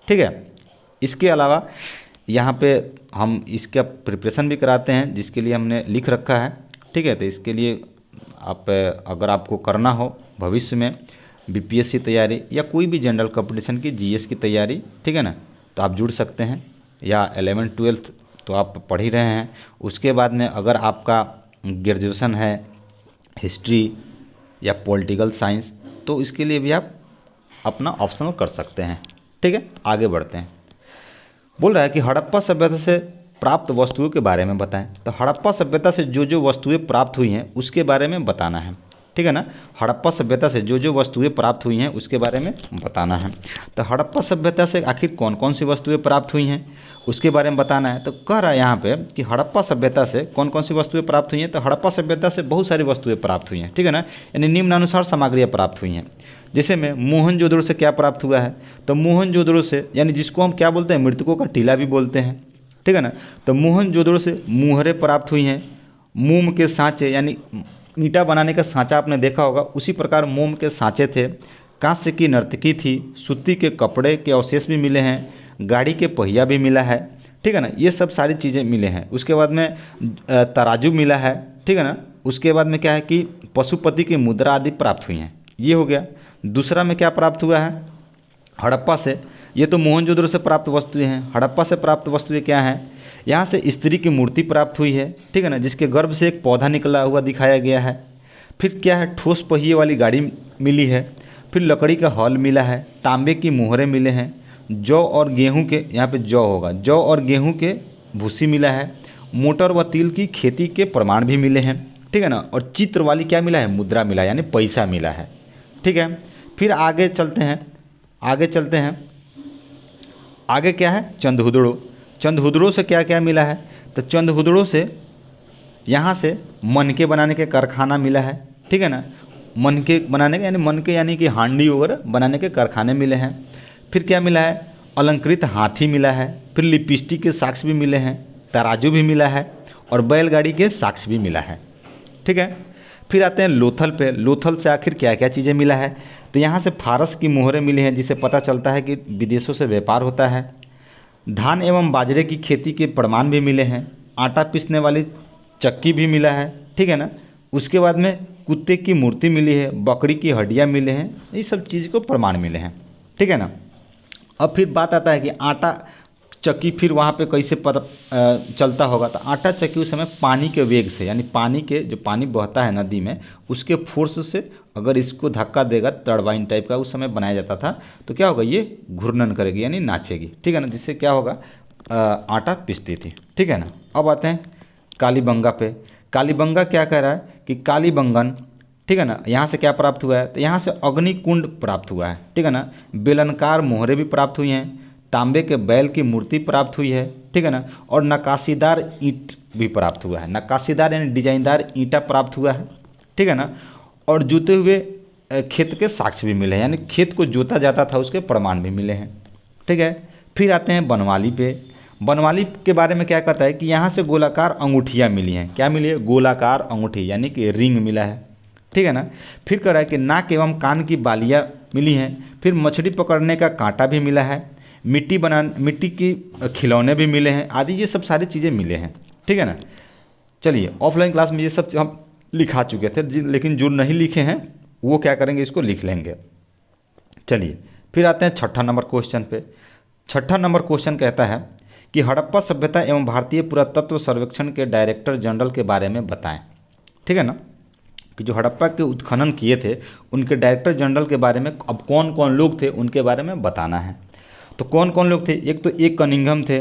ठीक है। इसके अलावा यहाँ पे हम इसका प्रिपरेशन भी कराते हैं, जिसके लिए हमने लिख रखा है। ठीक है। तो इसके लिए आप अगर आपको करना हो भविष्य में बीपीएससी तैयारी या कोई भी जनरल कंपटीशन की जीएस की तैयारी, ठीक है ना, तो आप जुड़ सकते हैं। या 11th-12th तो आप पढ़ ही रहे हैं, उसके बाद में अगर आपका ग्रेजुएशन है हिस्ट्री या पॉलिटिकल साइंस तो इसके लिए भी आप अपना ऑप्शनल कर सकते हैं। ठीक है। आगे बढ़ते हैं। बोल रहा है कि हड़प्पा सभ्यता से प्राप्त वस्तुओं के बारे में बताएं। तो हड़प्पा सभ्यता से जो जो वस्तुएं प्राप्त हुई हैं उसके बारे में बताना है। ठीक है ना। हड़प्पा सभ्यता से जो जो वस्तुएं प्राप्त हुई हैं उसके बारे में बताना है। तो हड़प्पा सभ्यता से आखिर कौन कौन सी वस्तुएं प्राप्त हुई हैं उसके बारे में बताना है। तो कह रहा है यहाँ पे कि हड़प्पा सभ्यता से कौन कौन सी वस्तुएं प्राप्त हुई हैं। तो हड़प्पा सभ्यता से बहुत सारी वस्तुएं प्राप्त हुई हैं। ठीक है ना। यानी निम्नानुसार सामग्रियाँ प्राप्त हुई हैं। जैसे में मोहनजोदड़ो से क्या प्राप्त हुआ है, तो मोहनजोदड़ो से यानी जिसको हम क्या बोलते हैं, मृतकों का टीला भी बोलते हैं। ठीक है ना। तो मोहनजोदड़ो से मुहरें प्राप्त हुई हैं। मोम के सांचे, यानी ईंटा बनाने का सांचा आपने देखा होगा, उसी प्रकार मोम के सांचे थे। कांस्य की नर्तकी थी। सूती के कपड़े के अवशेष भी मिले हैं। गाड़ी के पहिया भी मिला है। ठीक है ना। ये सब सारी चीज़ें मिले हैं। उसके बाद में तराजू मिला है। ठीक है ना। उसके बाद में क्या है कि पशुपति की मुद्रा आदि प्राप्त हुई हैं। ये हो गया। दूसरा में क्या प्राप्त हुआ है हड़प्पा से, ये तो मोहनजोदड़ो से प्राप्त वस्तुएं हैं। हड़प्पा से प्राप्त वस्तुएं क्या हैं, यहाँ से स्त्री की मूर्ति प्राप्त हुई है। ठीक है ना, जिसके गर्भ से एक पौधा निकला हुआ दिखाया गया है। फिर क्या है, ठोस पहिए वाली गाड़ी मिली है। फिर लकड़ी का हॉल मिला है। तांबे की मोहरें मिले हैं। जौ और गेहूं के, यहाँ पे जौ होगा, जौ और गेहूं के भूसी मिला है। मोटर व तिल की खेती के प्रमाण भी मिले हैं। ठीक है ना। और चित्र वाली क्या मिला है, मुद्रा मिला है, यानी पैसा मिला है। ठीक है। फिर आगे चलते हैं। आगे क्या है, चंदहुदड़ो। चंदहुदड़ो से क्या क्या मिला है, तो चंदहुदड़ो से यहाँ से मनके बनाने के कारखाना मिला है। ठीक है ना। मनके बनाने के यानी मनके यानी कि हांडी वगैरह बनाने के कारखाने मिले हैं। फिर क्या मिला है, अलंकृत हाथी मिला है। फिर लिपस्टिक के साक्ष्य भी मिले हैं। तराजू भी मिला है और बैलगाड़ी के साक्ष्य भी मिला है। ठीक है। फिर आते हैं लोथल पे। लोथल से आखिर क्या क्या चीज़ें मिला है, तो यहाँ से फारस की मोहरें मिली हैं, जिससे पता चलता है कि विदेशों से व्यापार होता है। धान एवं बाजरे की खेती के प्रमाण भी मिले हैं। आटा पीसने वाली चक्की भी मिला है। ठीक है ना। उसके बाद में कुत्ते की मूर्ति मिली है। बकरी की हड्डियाँ मिले हैं। ये सब चीज़ को प्रमाण मिले हैं। ठीक है ना। अब फिर बात आता है कि आटा चक्की फिर वहाँ पे कैसे चलता होगा, तो आटा चक्की उस समय पानी के वेग से, यानी पानी के जो पानी बहता है नदी में उसके फोर्स से अगर इसको धक्का देगा, टरबाइन टाइप का उस समय बनाया जाता था, तो क्या होगा, ये घूर्णन करेगी यानी नाचेगी। ठीक है ना। जिससे क्या होगा, आटा पिसती थी। ठीक है ना। अब आते हैं कालीबंगा पे। कालीबंगा क्या कह रहा है कि कालीबंगन, ठीक है ना, यहाँ से क्या प्राप्त हुआ है, तो यहाँ से अग्निकुंड प्राप्त हुआ है। ठीक है ना। बेलनकार मोहरें भी प्राप्त हुई हैं। तांबे के बैल की मूर्ति प्राप्त हुई है। ठीक है ना। और नक्काशीदार ईंट भी प्राप्त हुआ है। नक्काशीदार यानी डिजाइनदार ईंटा प्राप्त हुआ है। ठीक है ना। और जोते हुए खेत के साक्ष्य भी मिले हैं, यानी खेत को जोता जाता था उसके प्रमाण भी मिले हैं। ठीक है। फिर आते हैं बनवाली पे। बनवाली के बारे में क्या कहता है कि यहाँ से गोलाकार अंगूठियाँ मिली हैं। क्या मिली है, गोलाकार अंगूठी यानी कि रिंग मिला है। ठीक है ना। फिर कह रहा है कि नाक एवं कान की बालियाँ मिली हैं। फिर मछली पकड़ने का कांटा भी मिला है। मिट्टी की खिलौने भी मिले हैं आदि, ये सब सारी चीज़ें मिले हैं। ठीक है ना। चलिए, ऑफलाइन क्लास में ये सब हम लिखा चुके थे, लेकिन जो नहीं लिखे हैं वो क्या करेंगे, इसको लिख लेंगे। चलिए फिर आते हैं छठा नंबर क्वेश्चन पे। छठा नंबर क्वेश्चन कहता है कि हड़प्पा सभ्यता एवं भारतीय पुरातत्व सर्वेक्षण के डायरेक्टर जनरल के बारे में बताएं। ठीक है ना। कि जो हड़प्पा के उत्खनन किए थे उनके डायरेक्टर जनरल के बारे में अब कौन कौन लोग थे उनके बारे में बताना है। तो कौन कौन लोग थे, एक तो ए कनिंघम थे।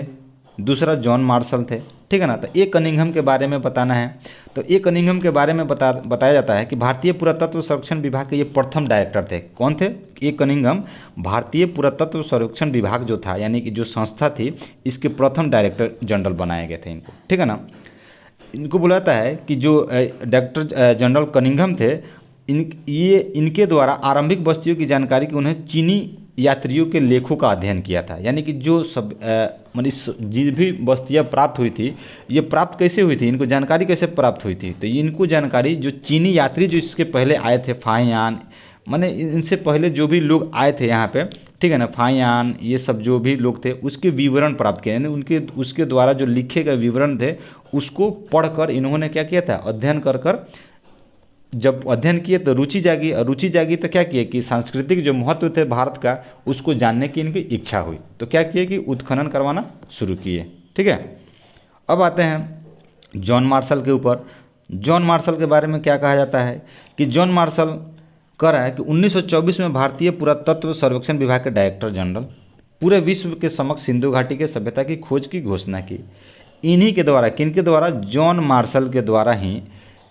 दूसरा जॉन मार्शल थे, ठीक है ना। तो ए कनिंघम के बारे में बताना है। तो ए कनिंघम के बारे में बताया जाता है कि भारतीय पुरातत्व सर्वेक्षण विभाग के ये प्रथम डायरेक्टर थे। कौन थे? ए कनिंघम भारतीय पुरातत्व सर्वेक्षण विभाग जो था, यानी कि जो संस्था थी, इसके प्रथम डायरेक्टर जनरल बनाए गए थे इनको, ठीक है ना। इनको बुलाता है कि जो डायरेक्टर जनरल कनिंघम थे, इनके द्वारा आरंभिक बस्तियों की जानकारी की उन्हें चीनी यात्रियों के लेखों का अध्ययन किया था। यानी कि जो सब मतलब जिस भी बस्तियाँ प्राप्त हुई थी, ये प्राप्त कैसे हुई थी, इनको जानकारी कैसे प्राप्त हुई थी? तो इनको जानकारी जो चीनी यात्री जो इसके पहले आए थे, फाहियान, माने इनसे पहले जो भी लोग आए थे यहाँ पे, ठीक है ना, फाहियान, ये सब जो भी लोग थे उसके विवरण प्राप्त किए, यानी उनके उसके द्वारा जो लिखे गए विवरण थे उसको पढ़कर इन्होंने क्या किया था, अध्ययन कर कर जब अध्ययन किए तो रुचि जागी, और रुचि जागी तो क्या किए कि सांस्कृतिक जो महत्व थे भारत का उसको जानने की इनकी इच्छा हुई, तो क्या किए कि उत्खनन करवाना शुरू किए, ठीक है। अब आते हैं जॉन मार्शल के ऊपर। जॉन मार्शल के बारे में क्या कहा जाता है कि जॉन मार्शल कह रहा है कि 1924 में भारतीय पुरातत्व सर्वेक्षण विभाग के डायरेक्टर जनरल पूरे विश्व के समक्ष सिंधु घाटी के सभ्यता की खोज की घोषणा की। इन्हीं के द्वारा, किनके द्वारा? जॉन मार्शल के द्वारा ही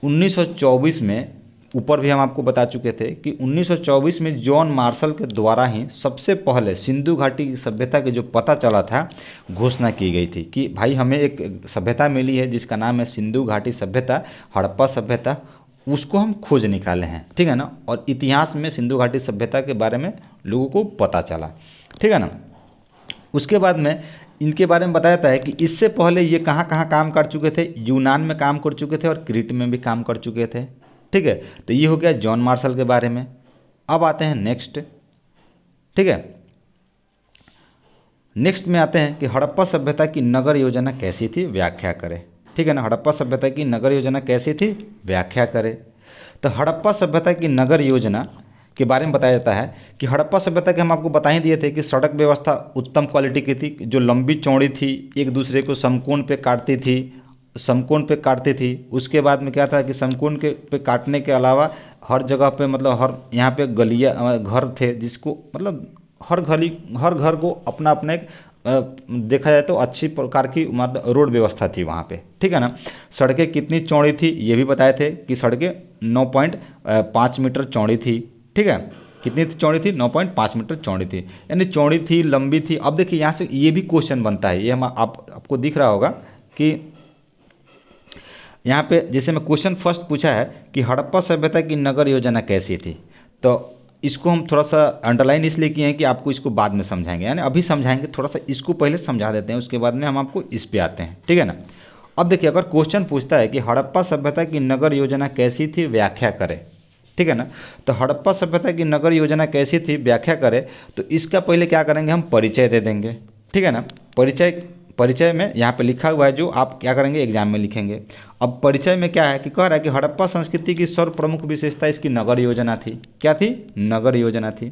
1924 में, ऊपर भी हम आपको बता चुके थे कि 1924 में जॉन मार्शल के द्वारा ही सबसे पहले सिंधु घाटी की सभ्यता के जो पता चला था, घोषणा की गई थी कि भाई हमें एक सभ्यता मिली है जिसका नाम है सिंधु घाटी सभ्यता, हड़प्पा सभ्यता, उसको हम खोज निकाले हैं, ठीक है ना। और इतिहास में सिंधु घाटी सभ्यता के बारे में लोगों को पता चला, ठीक है ना। उसके बाद में इनके बारे में बताया जाता है कि इससे पहले ये कहाँ कहाँ काम कर चुके थे, यूनान में काम कर चुके थे और क्रीट में भी काम कर चुके थे, ठीक है। तो ये हो गया जॉन मार्शल के बारे में। अब आते हैं नेक्स्ट, ठीक है। नेक्स्ट में आते हैं कि हड़प्पा सभ्यता की नगर योजना कैसी थी, व्याख्या करें, ठीक है ना। हड़प्पा सभ्यता की नगर योजना कैसी थी, व्याख्या करें। तो हड़प्पा सभ्यता की नगर योजना के बारे में बताया जाता है कि हड़प्पा सभ्यता के हम आपको बता ही दिए थे कि सड़क व्यवस्था उत्तम क्वालिटी की थी, जो लंबी चौड़ी थी, एक दूसरे को समकोण पे काटती थी, समकोण पे काटती थी। उसके बाद में क्या था कि समकोण के पे काटने के अलावा हर जगह पे मतलब हर यहाँ पे गलियाँ घर थे, जिसको मतलब हर घर को अपना अपना एक देखा जाए तो अच्छी प्रकार की मतलब रोड व्यवस्था थी वहाँ पे, ठीक है ना। सड़कें कितनी चौड़ी थी ये भी बताए थे कि सड़कें 9.5 मीटर चौड़ी थी, ठीक है। कितनी चौड़ी थी? 9.5 मीटर चौड़ी थी, यानी चौड़ी थी, लंबी थी। अब देखिए यहाँ से ये भी क्वेश्चन बनता है, ये हम आपको दिख रहा होगा कि यहाँ पे जैसे मैं क्वेश्चन फर्स्ट पूछा है कि हड़प्पा सभ्यता की नगर योजना कैसी थी, तो इसको हम थोड़ा सा अंडरलाइन इसलिए किए हैं कि आपको इसको बाद में समझाएंगे, यानी अभी समझाएंगे, थोड़ा सा इसको पहले समझा देते हैं, उसके बाद में हम आपको इस पे आते हैं, ठीक है ना। अब देखिए अगर क्वेश्चन पूछता है कि हड़प्पा सभ्यता की नगर योजना कैसी थी, व्याख्या करें, ठीक है ना। तो हड़प्पा सभ्यता की नगर योजना कैसी थी, व्याख्या करें। तो इसका पहले क्या करेंगे, हम परिचय दे देंगे, ठीक है ना। परिचय में यहाँ पे लिखा हुआ है जो आप क्या करेंगे, एग्जाम में लिखेंगे। अब परिचय में क्या है कि कह रहा है कि हड़प्पा संस्कृति की सर्व प्रमुख विशेषता इसकी नगर योजना थी। क्या थी? नगर योजना थी।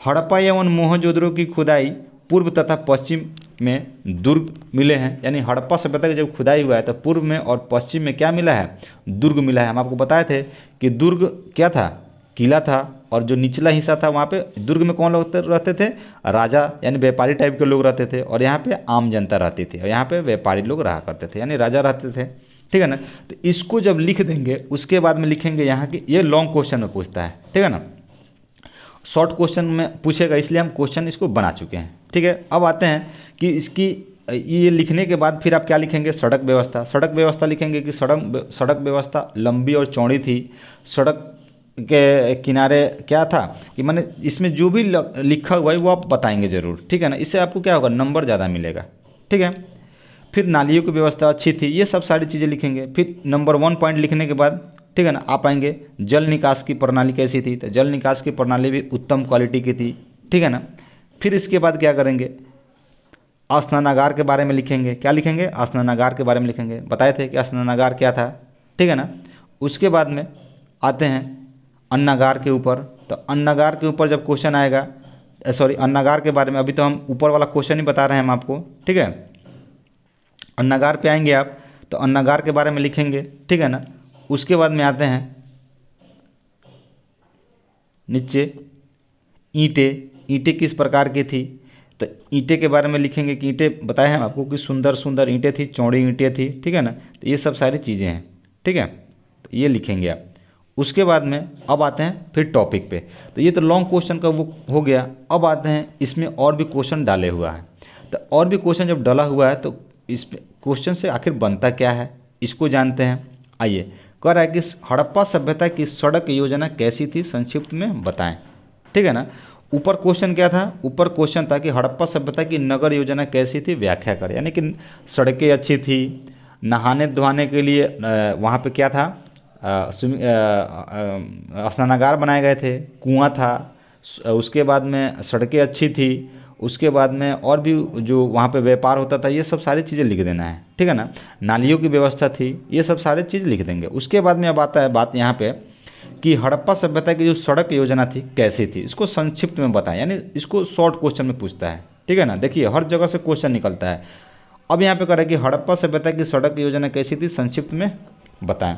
हड़प्पा एवं मोहनजोदड़ो की खुदाई पूर्व तथा पश्चिम में दुर्ग मिले हैं, यानी हड़प्पा सभ्यता की जब खुदाई हुआ है तो पूर्व में और पश्चिम में क्या मिला है, दुर्ग मिला है। हम आपको बताए थे कि दुर्ग क्या था, किला था, और जो निचला हिस्सा था वहाँ पे दुर्ग में कौन लोग रहते थे, राजा यानी व्यापारी टाइप के लोग रहते थे, और यहाँ पे आम जनता रहती थी, और यहाँ पे व्यापारी लोग रहा करते थे, यानी राजा रहते थे, ठीक है ना। तो इसको जब लिख देंगे उसके बाद में लिखेंगे यहाँ की, ये लॉन्ग क्वेश्चन में पूछता है, ठीक है ना, शॉर्ट क्वेश्चन में पूछेगा, इसलिए हम क्वेश्चन इसको बना चुके हैं, ठीक है। अब आते हैं कि इसकी ये लिखने के बाद फिर आप क्या लिखेंगे, सड़क व्यवस्था। सड़क व्यवस्था लिखेंगे कि सड़क व्यवस्था लंबी और चौड़ी थी। सड़क के किनारे क्या था कि मैंने इसमें जो भी लिखा हुआ है वो आप बताएंगे ज़रूर, ठीक है ना। इससे आपको क्या होगा, नंबर ज़्यादा मिलेगा, ठीक है। फिर नालियों की व्यवस्था अच्छी थी, ये सब सारी चीज़ें लिखेंगे। फिर नंबर 1 पॉइंट लिखने के बाद, ठीक है ना, आप आएंगे जल निकास की प्रणाली कैसी थी, तो जल निकास की प्रणाली भी उत्तम क्वालिटी की थी, ठीक है ना। फिर इसके बाद क्या करेंगे, स्नानागार के बारे में लिखेंगे। क्या लिखेंगे? स्नानागार के बारे में लिखेंगे। बताए थे कि स्नानागार क्या था, ठीक है ना। उसके बाद में आते हैं अन्नागार के ऊपर। तो अन्नागार के ऊपर जब क्वेश्चन आएगा, सॉरी अन्नागार के बारे में, अभी तो हम ऊपर वाला क्वेश्चन ही बता रहे हैं हम आपको, ठीक है। अन्नागार पे आएंगे आप तो अन्नागार के बारे में लिखेंगे, ठीक है ना। उसके बाद में आते हैं नीचे ईंटें किस प्रकार की थी, तो ईंटें के बारे में लिखेंगे कि ईंटें बताए हैं आपको कि सुंदर सुंदर ईंटें थी, चौड़ी ईंटें थी, ठीक है ना। तो ये सब सारी चीज़ें हैं, ठीक है, तो ये लिखेंगे आप। उसके बाद में अब आते हैं फिर टॉपिक पे। तो ये तो लॉन्ग क्वेश्चन का वो हो गया। अब आते हैं इसमें और भी क्वेश्चन डाले हुआ है। तो और भी क्वेश्चन जब डाला हुआ है तो इस क्वेश्चन से आखिर बनता क्या है इसको जानते हैं। आइए, कह रहा है कि हड़प्पा सभ्यता की सड़क योजना कैसी थी, संक्षिप्त में बताएं, ठीक है ना। ऊपर क्वेश्चन क्या था, ऊपर क्वेश्चन था कि हड़प्पा सभ्यता की नगर योजना कैसी थी, व्याख्या करें। यानी कि सड़कें अच्छी थी, नहाने धोने के लिए वहाँ पे क्या था, स्नानागार बनाए गए थे, कुआं था, उसके बाद में सड़कें अच्छी थी, उसके बाद में और भी जो वहाँ पे व्यापार होता था, ये सब सारी चीज़ें लिख देना है, ठीक है ना। नालियों की व्यवस्था थी, ये सब सारी चीज़ लिख देंगे। उसके बाद में अब आता है बात यहाँ पे कि हड़प्पा सभ्यता की जो सड़क योजना थी कैसी थी, इसको संक्षिप्त में बताएं। यानी इसको शॉर्ट क्वेश्चन में पूछता है, ठीक है ना। देखिए हर जगह से क्वेश्चन निकलता है। अब यहाँ पे कह रहा है कि हड़प्पा सभ्यता की सड़क योजना कैसी थी, संक्षिप्त में बताएं।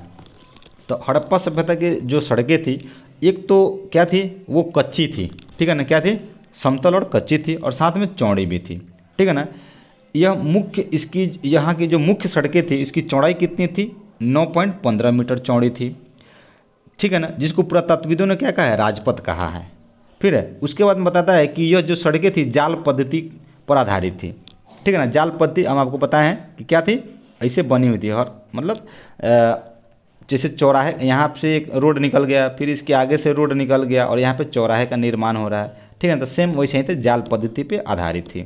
तो हड़प्पा सभ्यता की जो सड़कें थी, एक तो क्या थी, वो कच्ची थी, ठीक है ना। क्या थी, समतल और कच्ची थी, और साथ में चौड़ी भी थी, ठीक है ना। यह मुख्य इसकी यहाँ की जो मुख्य सड़कें थी, इसकी चौड़ाई कितनी थी, 9.15 मीटर चौड़ी थी, ठीक है ना, जिसको पुरातत्वविदों ने क्या कहा है, राजपथ कहा है। फिर है उसके बाद में बताता है कि यह जो सड़कें थी जाल पद्धति पर आधारित थी, ठीक है ना। जाल पद्धति हम आपको पता है कि क्या थी, ऐसे बनी हुई थी, और मतलब जैसे चौराहे, यहाँ से एक रोड निकल गया, फिर इसके आगे से रोड निकल गया, और यहाँ पे चौराहे का निर्माण हो रहा है, ठीक है ना। तो सेम वैसे ही थे, जाल पद्धति पे आधारित थी,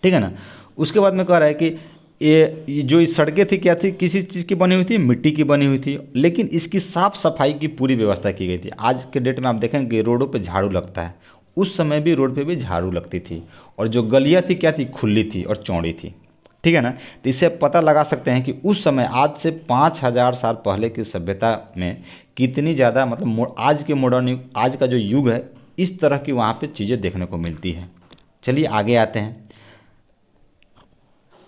ठीक है ना। उसके बाद में कह रहा है कि ये जो इस सड़कें थी क्या थी, किसी चीज़ की बनी हुई थी, मिट्टी की बनी हुई थी, लेकिन इसकी साफ सफाई की पूरी व्यवस्था की गई थी। आज के डेट में आप देखेंगे रोडों पे झाड़ू लगता है, उस समय भी रोड पे भी झाड़ू लगती थी, और जो गलियाँ थी क्या थी, खुली थी और चौड़ी थी, ठीक है ना। तो इससे पता लगा सकते हैं कि उस समय आज से 5000 साल पहले की सभ्यता में कितनी ज़्यादा, मतलब आज के मॉडर्न युग, आज का जो युग है, इस तरह की वहाँ पे चीज़ें देखने को मिलती है। चलिए आगे आते हैं।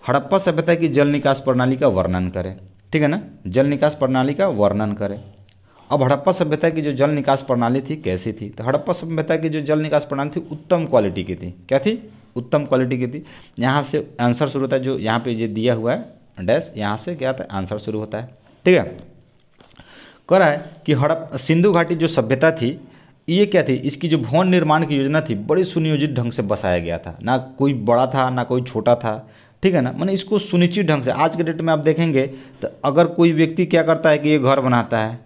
हड़प्पा सभ्यता की जल निकास प्रणाली का वर्णन करें, ठीक है ना, जल निकास प्रणाली का वर्णन करें। अब हड़प्पा सभ्यता की जो जल निकास प्रणाली थी कैसी थी, तो हड़प्पा सभ्यता की जो जल निकास प्रणाली थी उत्तम क्वालिटी की थी। क्या थी, उत्तम क्वालिटी की थी। यहाँ से आंसर शुरू होता है, जो यहाँ पे ये दिया हुआ है डैश, यहाँ से क्या होता है, आंसर शुरू होता है, ठीक है। कह रहा है कि सिंधु घाटी जो सभ्यता थी, ये क्या थी, इसकी जो भवन निर्माण की योजना थी बड़ी सुनियोजित ढंग से बसाया गया था, ना कोई बड़ा था ना कोई छोटा था, ठीक है ना। मैंने इसको सुनिश्चित ढंग से, आज के डेट में आप देखेंगे तो अगर कोई व्यक्ति क्या करता है कि ये घर बनाता है,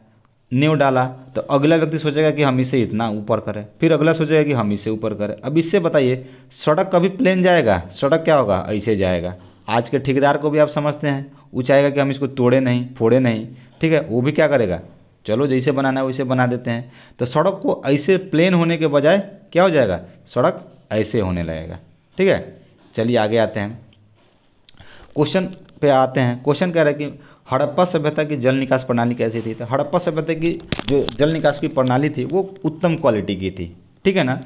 नींव डाला, तो अगला व्यक्ति सोचेगा कि हम इसे इतना ऊपर करें, फिर अगला सोचेगा कि हम इसे ऊपर करें। अब इससे बताइए, सड़क कभी प्लेन जाएगा, सड़क क्या होगा, ऐसे जाएगा। आज के ठेकेदार को भी आप समझते हैं, वो चाहेगा कि हम इसको तोड़े नहीं, फोड़े नहीं, ठीक है, वो भी क्या करेगा, चलो जैसे बनाना है वैसे बना देते हैं। तो सड़क को ऐसे प्लेन होने के बजाय क्या हो जाएगा, सड़क ऐसे होने लगेगा, ठीक है। चलिए आगे आते हैं, क्वेश्चन पे आते हैं। क्वेश्चन कह रहा है कि हड़प्पा सभ्यता की जल निकास प्रणाली कैसी थी। तो हड़प्पा सभ्यता की जो जल निकास की प्रणाली थी वो उत्तम क्वालिटी की थी, ठीक है ना।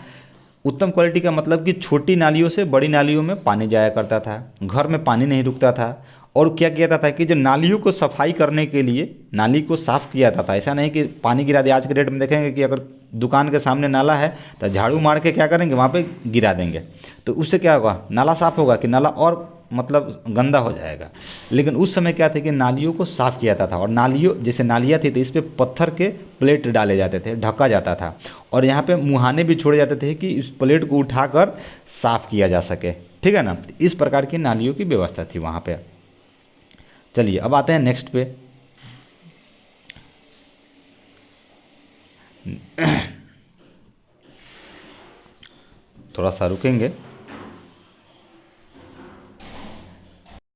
उत्तम क्वालिटी का मतलब कि छोटी नालियों से बड़ी नालियों में पानी जाया करता था, घर में पानी नहीं रुकता था, और क्या किया जाता था कि जो नालियों को सफाई करने के लिए नाली को साफ़ किया जाता था। ऐसा नहीं कि पानी गिरा दिया। आज के डेट में देखेंगे कि अगर दुकान के सामने नाला है तो झाड़ू मार के क्या करेंगे, वहाँ पे गिरा देंगे, तो उससे क्या होगा, नाला साफ़ होगा कि नाला और मतलब गंदा हो जाएगा। लेकिन उस समय क्या थे कि नालियों को साफ़ किया जाता था, और नालियों जैसे नालियाँ थी तो इस पर पत्थर के प्लेट डाले जाते थे, ढका जाता था, और यहाँ पे मुहाने भी छोड़े जाते थे कि इस प्लेट को उठाकर साफ़ किया जा सके, ठीक है ना। इस प्रकार की नालियों की व्यवस्था थी वहाँ पे। चलिए अब आते हैं नेक्स्ट पे। थोड़ा सा रुकेंगे।